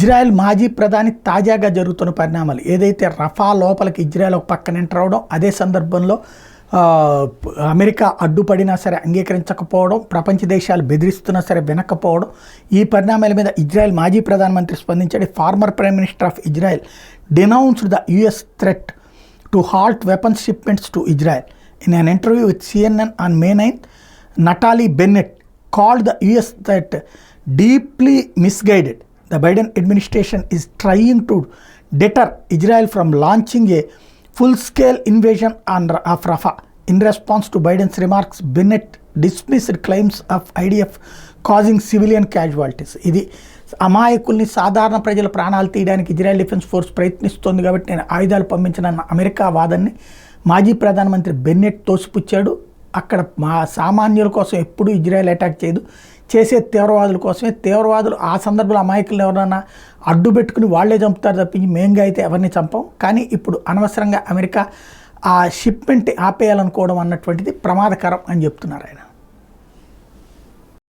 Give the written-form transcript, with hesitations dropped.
Israel మాజీ ప్రధాని తాజాగా జరుగుతున్న పరిణామాలు ఏదైతే రఫా లోపలికి ఇజ్రాయెల్ ఒక పక్కన ఎంటర్ అవడం, అదే సందర్భంలో అమెరికా అడ్డుపడినా సరే అంగీకరించకపోవడం, ప్రపంచ దేశాలు బెదిరిస్తున్నా సరే వినకపోవడం, ఈ పరిణామాల మీద ఇజ్రాయెల్ మాజీ ప్రధానమంత్రి స్పందించాడు. Farmer prime minister of Israel denounced the US threat to halt weapons shipments to Israel. In an interview with CNN on May 9th, Natalie Bennett called the US threat deeply misguided. The Biden administration is trying to deter Israel from launching a full-scale invasion of Rafah. In response to Biden's remarks, Bennett dismissed claims of IDF causing civilian casualties. ఇది అమాయకుల్ని, సాధారణ ప్రజల ప్రాణాలు తీయడానికి Israel defence force ప్రయత్నిస్తోంది కాబట్టి నేను ఆయుధాలు పంపించనన్న అమెరికా వాదనని మాజీ ప్రధానమంత్రి బెన్నెట్ తోసిపుచ్చాడు. అక్కడ సామాన్యుల కోసం ఎప్పుడూ ఇజ్రాయెల్ అటాక్ చేయదు, చేసే తీవ్రవాదుల కోసమే. తీవ్రవాదులు ఆ సందర్భంలో అమాయకులను ఎవరైనా అడ్డు పెట్టుకుని వాళ్లే చంపుతారు తప్పించి మేంగా అయితే ఎవరిని చంపం. కానీ ఇప్పుడు అనవసరంగా అమెరికా ఆ షిప్మెంట్ ఆపేయాలనుకోవడం అన్నటువంటిది ప్రమాదకరం అని చెప్తున్నారు ఆయన.